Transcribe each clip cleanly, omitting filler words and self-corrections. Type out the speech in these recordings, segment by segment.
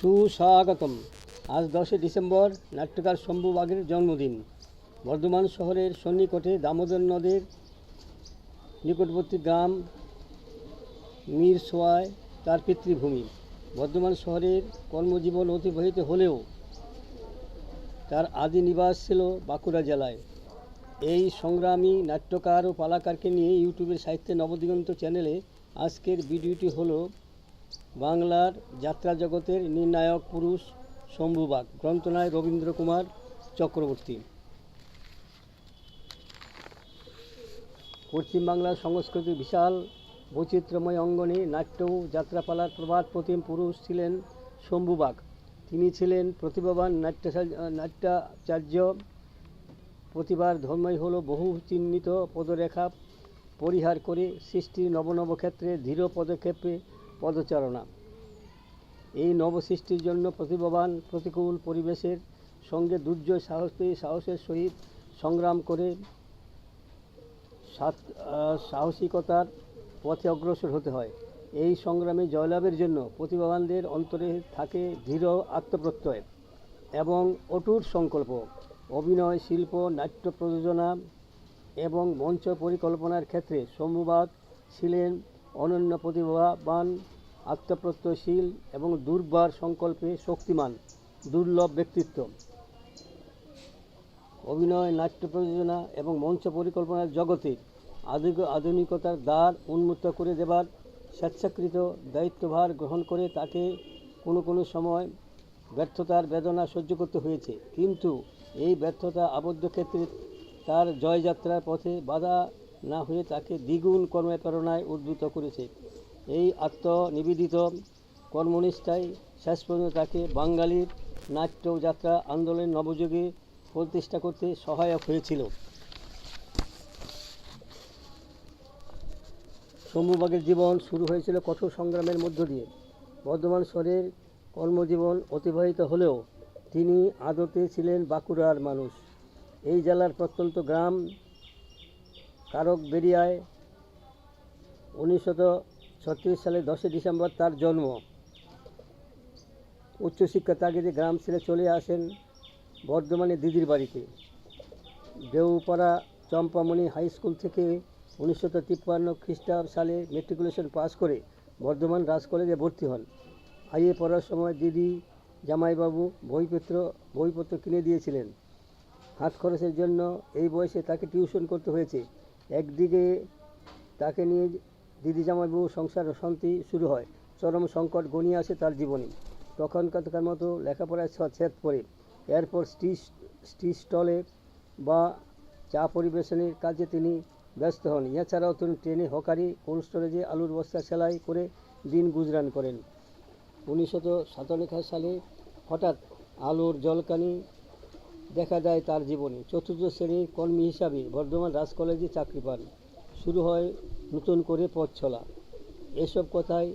সুস্বাগতম। আজ 10 ডিসেম্বর নাট্যকার শম্ভু বাগের জন্মদিন। বর্ধমান শহরের সন্নিকটে দামোদর নদের নিকটবর্তী গ্রাম মিরসরায় তার পিতৃভূমি। বর্ধমান শহরের কর্মজীবন অতিবাহিত হলেও তার আদি নিবাস ছিল বাঁকুড়া জেলায়। এই সংগ্রামী নাট্যকার ও পালাকারকে নিয়ে ইউটিউবের সাহিত্যে নবদিগন্ত চ্যানেলে আজকের ভিডিওটি হলো বাংলার যাত্রা জগতের নির্ণায়ক পুরুষ শম্ভু বাগ। গ্রন্থনায় রবীন্দ্র কুমার চক্রবর্তী। পশ্চিমবাংলার সংস্কৃতির বিশাল বৈচিত্র্যময় অঙ্গনে নাট্য ও যাত্রাপালার প্রবাদ প্রতিম পুরুষ ছিলেন শম্ভু বাগ। তিনি ছিলেন প্রতিভাবান নাট্যাচার্য। প্রতিভার ধর্মই হল বহু চিহ্নিত পদরেখা পরিহার করে সৃষ্টির নব ক্ষেত্রে ধীর পদক্ষেপে পদচারণা। এই নবসৃষ্টির জন্য প্রতিভাবান প্রতিকূল পরিবেশের সঙ্গে দুর্জয় সাহসের সহিত সংগ্রাম করে সাহসিকতার পথে অগ্রসর হতে হয়। এই সংগ্রামে জয়লাভের জন্য প্রতিভাবানদের অন্তরে থাকে দৃঢ় আত্মপ্রত্যয় এবং অটুট সংকল্প। অভিনয় শিল্প, নাট্য প্রযোজনা এবং মঞ্চ পরিকল্পনার ক্ষেত্রে শম্ভু বাগ ছিলেন অনন্য প্রতিভাবান, আত্মপ্রত্যয়শীল এবং দুর্বার সংকল্পে শক্তিমান দুর্লভ ব্যক্তিত্ব। অভিনয়, নাট্য প্রযোজনা এবং মঞ্চ পরিকল্পনার জগতে আধুনিকতার দ্বার উন্মুক্ত করে দেবার স্বেচ্ছাকৃত দায়িত্বভার গ্রহণ করে তাকে কোনো সময় ব্যর্থতার বেদনা সহ্য করতে হয়েছে, কিন্তু এই ব্যর্থতা আবদ্ধ ক্ষেত্রে তার জয়যাত্রার পথে বাধা না হয়ে তাকে দ্বিগুণ কর্মপ্রেরণায় উদ্বুদ্ধ করেছে। এই আত্মনিবেদিত কর্মনিষ্ঠাই শেষ পর্যন্ত তাকে বাঙালির নাট্য যাত্রা আন্দোলনের নবযুগে প্রতিষ্ঠা করতে সহায়ক হয়েছিল। শম্ভু বাগের জীবন শুরু হয়েছিল কঠোর সংগ্রামের মধ্য দিয়ে। বর্ধমান শহরের কর্মজীবন অতিবাহিত হলেও তিনি আদতে ছিলেন বাঁকুড়ার মানুষ। এই জেলার প্রত্যন্ত গ্রাম কারকবেড়িয়ায় 1936 সালে 10 ডিসেম্বর তার জন্ম। উচ্চশিক্ষার তাগিদে গ্রাম ছেড়ে চলে আসেন বর্ধমানে দিদির বাড়িতে। দেউপাড়া চম্পামণি হাই স্কুল থেকে 1953 খ্রিস্টাব্দ সালে ম্যাট্রিকুলেশন পাস করে বর্ধমান রাজ কলেজে ভর্তি হন। আইএ পড়ার সময় দিদি জামাইবাবু বইপত্র কিনে দিয়েছিলেন। হাত খরচের জন্য এই বয়সে তাকে টিউশন করতে হয়েছে। একদিকে তাকে নিয়ে দিদি জামাইবাবু সংসার অশান্তি শুরু হয়। চরম সংকট ঘনিয়ে আসে তার জীবনে। তখনকার মতো লেখাপড়ায় ছেদ পড়ে। এরপর স্টি স্টলে বা চা পরিবেশনের কাজে তিনি ব্যস্ত হন। এছাড়াও তিনি ট্রেনে হকারি, কোল্ড স্টোরেজে আলুর বস্তা সেলাই করে দিন গুজরান করেন। 1957 সালে হঠাৎ আলোর জলকানি দেখা দেয় তার জীবনে। চতুর্থ শ্রেণীর কর্মী হিসাবে বর্ধমান রাজ কলেজে চাকরি পান। শুরু হয় নতুন করে পথ চলা। এসব কথাই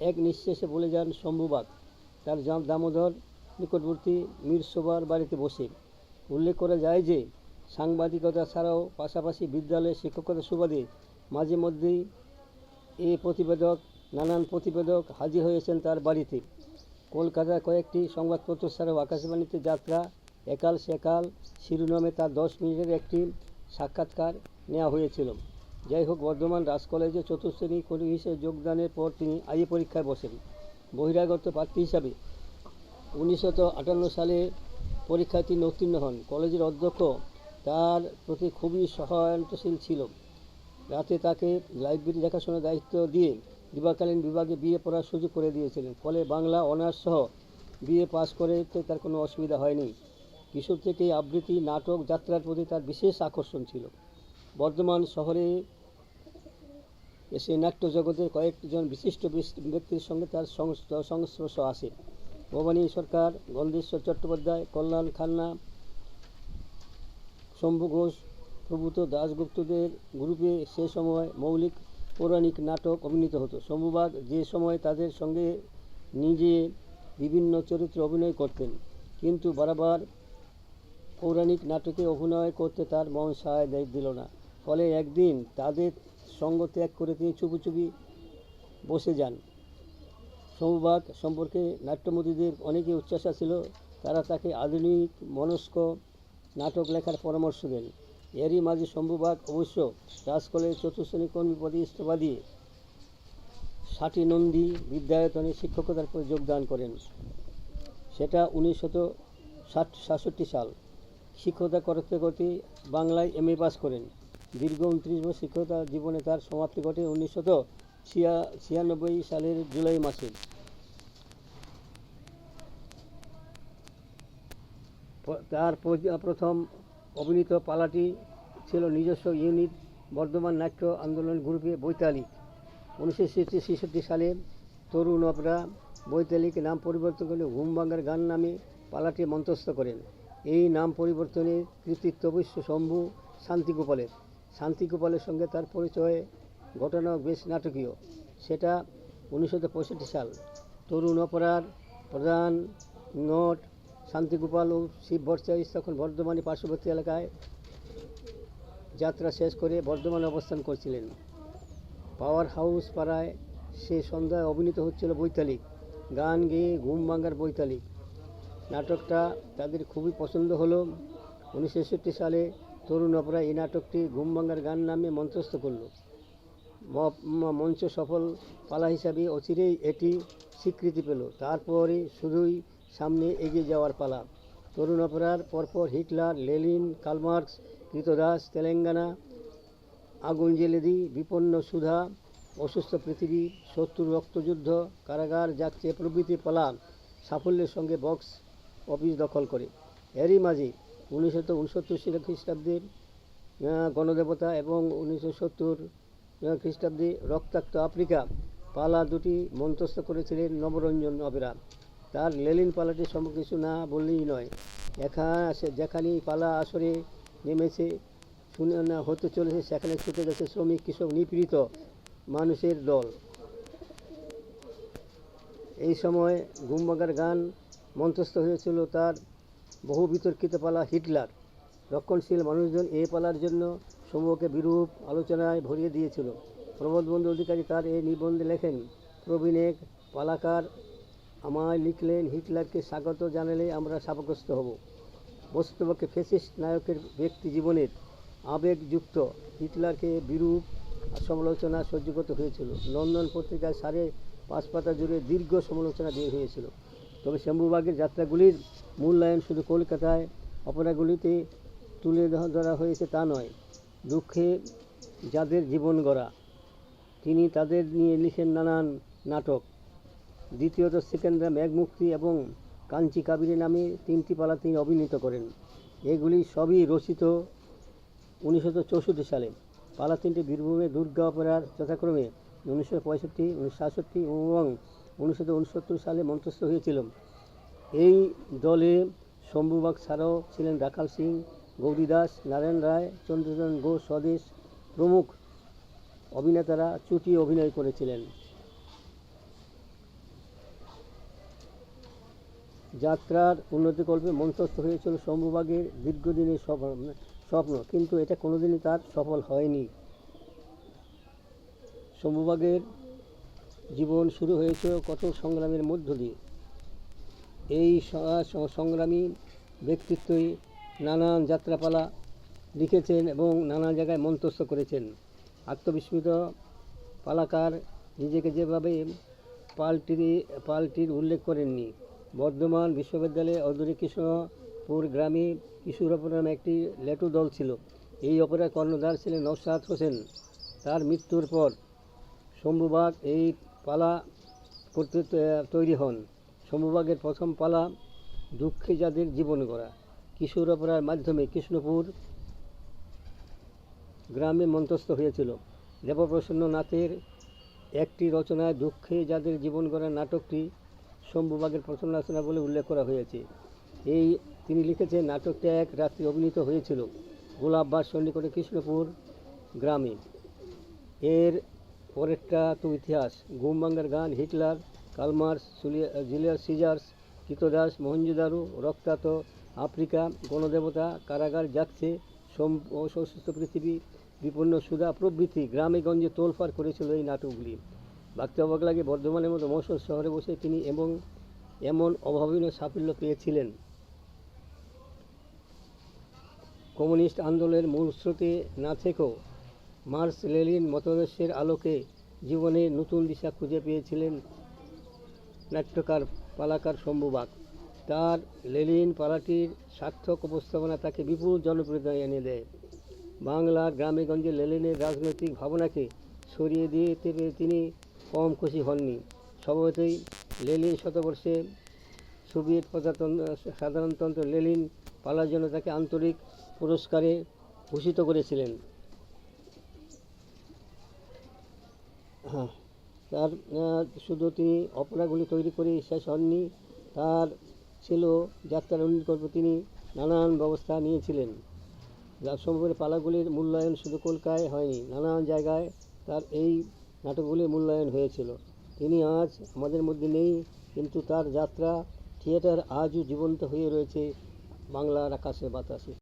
এক নিঃশ্বাসে বলে যান শম্ভু বাগ তার দামোদর নিকটবর্তী মিরসরার বাড়িতে বসে। উল্লেখ করা যায় যে সাংবাদিকতা ছাড়াও পাশাপাশি বিদ্যালয়ে শিক্ষকতার সুবাদে মাঝে মধ্যেই নানান প্রতিবেদক হাজির হয়েছেন তার বাড়িতে। কলকাতার কয়েকটি সংবাদপত্র ছাড়াও আকাশবাণীতে যাত্রা একাল সেকাল শিরোনামে তার 10 মিনিটের একটি সাক্ষাৎকার নেওয়া হয়েছিল। যাই হোক, বর্ধমান রাজ কলেজে চতুর্থ শ্রেণী কর্মী হিসেবে যোগদানের পর তিনি আইএ পরীক্ষায় বসেন। বহিরাগত প্রার্থী হিসাবে 1958 সালে পরীক্ষায় তিনি উত্তীর্ণ হন। কলেজের অধ্যক্ষ তার প্রতি খুবই সহানুভূতিশীল ছিল। রাতে তাকে লাইব্রেরি দেখাশোনার দায়িত্ব দিয়ে দিবাকালীন বিভাগে বিএ পড়ার সুযোগ করে দিয়েছিলেন। ফলে বাংলা অনার্স সহ বিএ পাস করতে তার কোনো অসুবিধা হয়নি। কিশোর থেকেই আবৃত্তি, নাটক, যাত্রার প্রতি তার বিশেষ আকর্ষণ ছিল। বর্ধমান শহরে এসে নাট্য জগতের কয়েকজন বিশিষ্ট ব্যক্তির সঙ্গে তার সংস্পর্শ আসে। ভবানী সরকার, গন্ধেশ্বর চট্টোপাধ্যায়, কল্যাণ খান্না, শম্ভু ঘোষ প্রভূত দাশগুপ্তদের গ্রুপে সে সময় মৌলিক পৌরাণিক নাটক অভিনীত হতো। শম্ভু বাগ যে সময় তাদের সঙ্গে নিজে বিভিন্ন চরিত্রে অভিনয় করতেন, কিন্তু বারবার পৌরাণিক নাটকে অভিনয় করতে তার মন সায় দিল না। ফলে একদিন তাদের সঙ্গ ত্যাগ করে তিনি চুপি বসে যান। শম্ভুবাগ সম্পর্কে নাট্যমোদীদের অনেকই উচ্চাশা ছিল। তারা তাকে আধুনিক মনস্ক নাটক লেখার পরামর্শ দেন। এরই মাঝে শম্ভুবাগ অবশ্য রাজকলের চতুর্শ্রেণী কর্মী পদে ইস্তফা দিয়ে ষাটি নন্দী বিদ্যায়তনে শিক্ষকতার পর যোগদান করেন। সেটা 1967 সাল। শিক্ষকতা করতে করতে বাংলায় এমএ পাস করেন। দীর্ঘ 29 বছর শিক্ষকতা জীবনে তার সমাপ্তি ঘটে 1996 সালের জুলাই মাসে। তার প্রথম অভিনীত পালাটি ছিল নিজস্ব ইউনিট বর্ধমান নাট্য আন্দোলন গ্রুপে বৈতালিক। 1966 সালে তরুণ অপরা বৈতালিক নাম পরিবর্তন করে ঘুমভাঙার গান নামে পালাটি মঞ্চস্থ করেন। এই নাম পরিবর্তনের কৃতিত্ব অবশ্য শম্ভু শান্তিগোপালের সঙ্গে তার পরিচয় ঘটনা বেশ নাটকীয়। সেটা 1965 সাল। তরুণ অপরার প্রধান নট শান্তিগোপাল ও শিব ভট্টাচার্য তখন বর্ধমানের পার্শ্ববর্তী এলাকায় যাত্রা শেষ করে বর্ধমানে অবস্থান করছিলেন। পাওয়ার হাউস পাড়ায় সে সন্ধ্যায় অভিনীত হচ্ছিল বৈতালিক, গান গেয়ে ঘুম ভাঙার বৈতালিক। নাটকটা তাদের খুবই পছন্দ হলো। 1966 সালে তরুণ অপরা এই নাটকটি ঘুম ভাঙার গান নামে মঞ্চস্থ করল। মঞ্চ সফল পালা হিসাবে অচিরেই এটি স্বীকৃতি পেল। তারপরে শুধুই সামনে এগিয়ে যাওয়ার পালা। তরুণ অপরার পরপর হিটলার, লেনিন, কার্লমার্কস, কৃতদাস, তেলেঙ্গানা, আগুন জেলে দি, বিপন্ন সুধা, অসুস্থ পৃথিবী, শত্রুর রক্তযুদ্ধ, কারাগার যাচ্ছে প্রভৃতি পালা সাফল্যের সঙ্গে বক্স অফিস দখল করে। এরই মাঝে 1969 খ্রিস্টাব্দে গণদেবতা এবং 1970 খ্রিস্টাব্দে রক্তাক্ত আফ্রিকা পালা দুটি মঞ্চস্থ করেছিলেন নবরঞ্জন অপেরা। তার লেনিন পালাটি সম্পর্কে কিছু না বললেই নয়। যেখানেই পালা আসরে নেমেছে হতে চলেছে, সেখানে ছুটে গেছে শ্রমিক, কৃষক, নিপীড়িত মানুষের দল। এই সময় ঘুমভাঙার গান মঞ্চস্থ হয়েছিল তার বহু বিতর্কিত পালা হিটলার। রক্ষণশীল মানুষজন এই পালার জন্য সমূহকে বিরূপ আলোচনায় ভরিয়ে দিয়েছিল। প্রবোধবন্ধু অধিকারী তার এই নিবন্ধে লেখেন, প্রবীণ এক পালাকার আমায় লিখলেন, হিটলারকে স্বাগত জানালে আমরা শাপগ্রস্ত হব। বস্তুপক্ষে ফ্যাসিস্ট নায়কের ব্যক্তি জীবনের আবেগযুক্ত হিটলারকে বিরূপ সমালোচনা সহ্য করতে হয়েছিল। লন্ডন পত্রিকায় 5.5 পাতা জুড়ে দীর্ঘ সমালোচনা দিয়ে হয়েছিল। তবে শম্ভুবাগের যাত্রাগুলির মূল্যায়ন শুধু কলকাতায় অপেরাগুলিতে তুলে ধরা হয়েছে তা নয়। দুঃখে যাদের জীবন গড়া, তিনি তাদের নিয়ে লিখেন নানান নাটক। দ্বিতীয়ত সেকেন্ডরা মেঘমুক্তি এবং কাঞ্চি কাবেরী নামে 3টি পালা তিনি অভিনীত করেন। এগুলি সবই রচিত 1964 সালে। পালা 3টি বীরভূমে দুর্গা অপেরার যথাক্রমে 1965, 1967 এবং 1969 সালে মঞ্চস্থ হয়েছিল। এই দলে শম্ভুবাগ ছাড়াও ছিলেন রাখাল সিং, গৌরী দাস, নারায়ণ রায়, চন্দ্রচরণ ঘোষ, স্বদেশ প্রমুখ অভিনেতারা চুটিয়ে অভিনয় করেছিলেন। যাত্রার উন্নতিকল্পে মঞ্চস্থ হয়েছিল শম্ভুবাগের দীর্ঘদিনের স্বপ্ন, কিন্তু এটা কোনোদিনই তার সফল হয়নি। শম্ভুবাগের জীবন শুরু হয়েছিল কঠোর সংগ্রামের মধ্য দিয়ে। এই সংগ্রামী ব্যক্তিত্বই নানান যাত্রাপালা লিখেছেন এবং নানা জায়গায় মঞ্চস্থ করেছেন। আত্মবিস্মৃত পালাকার নিজেকে যেভাবে পাল্টির উল্লেখ করেননি। বর্ধমান বিশ্ববিদ্যালয়ে অদূরে কৃষ্ণপুর গ্রামে কিশোর অপেরা নামে একটি লেটু দল ছিল। এই অপেরার কর্ণধার ছিলেন নওশাদ হোসেন। তার মৃত্যুর পর শম্ভুবাগ এই পালা করতে তৈরি হন। শম্ভুবাগের প্রথম পালা দুঃখে যাদের জীবন গড়া কিশোর অপেরার মাধ্যমে কৃষ্ণপুর গ্রামে মঞ্চস্থ হয়েছিল। দেবপ্রসন্ন নাথের একটি রচনায় দুঃখে যাদের জীবন গড়া নাটকটি শম্ভুবাগের প্রথম রচনা বলে উল্লেখ করা হয়েছে। তিনি লিখেছেন, নাটকটি এক রাত্রি অভিনীত হয়েছিল গোলাপবাগ সন্নিকটে কৃষ্ণপুর গ্রামে। এর পরেরটা তো ইতিহাস। ঘুমভাঙার গান, হিটলার, কার্লমার্কস, জুলিয়াস সিজার্স, কৃতদাস, মহেঞ্জোদারো, রক্তাক্ত আফ্রিকা, গণদেবতা, কারাগার যাচ্ছে, অসুস্থ পৃথিবী, বিপন্ন সুধা প্রভৃতি গ্রামে গঞ্জে তোলপাড় করেছিল এই নাটকগুলি। ভাবতে অবাক লাগে বর্ধমানের মতো মশল শহরে বসে তিনি এমন অভাবনীয় সাফল্য পেয়েছিলেন। কমিউনিস্ট আন্দোলনের মূল স্রোতে না থেকেও মার্কস লেনিন মতাদর্শের আলোকে জীবনে নতুন দিশা খুঁজে পেয়েছিলেন নাট্যকার পালাকার শম্ভু। তার লেনিন পালাটির সার্থক উপস্থাপনা তাকে বিপুল জনপ্রিয়তা এনে দেয়। বাংলার গ্রামে গঞ্জে লেনিনের রাজনৈতিক ভাবনাকে ছড়িয়ে দিতে পেরে তিনি কম খুশি হননি। স্বভাবতই লেনিন শতবর্ষে সোভিয়েত সাধারণতন্ত্র লেনিন পালার জন্য তাকে আন্তরিক পুরস্কারে ভূষিত করেছিলেন। তার শুধু তিনি অপরাগুলি তৈরি করে শেষ হননি, তার ছিল যাত্রার উন্নতিকল্পে তিনি নানান ব্যবস্থা নিয়েছিলেন। যার সম্পর্কে পালাগুলির মূল্যায়ন শুধু কলকাতায় হয়নি, নানান জায়গায় তার এই নাটকগুলির মূল্যায়ন হয়েছিল। তিনি আজ আমাদের মধ্যে নেই, কিন্তু তার যাত্রা থিয়েটার আজও জীবন্ত হয়ে রয়েছে বাংলার আকাশে বাতাসে।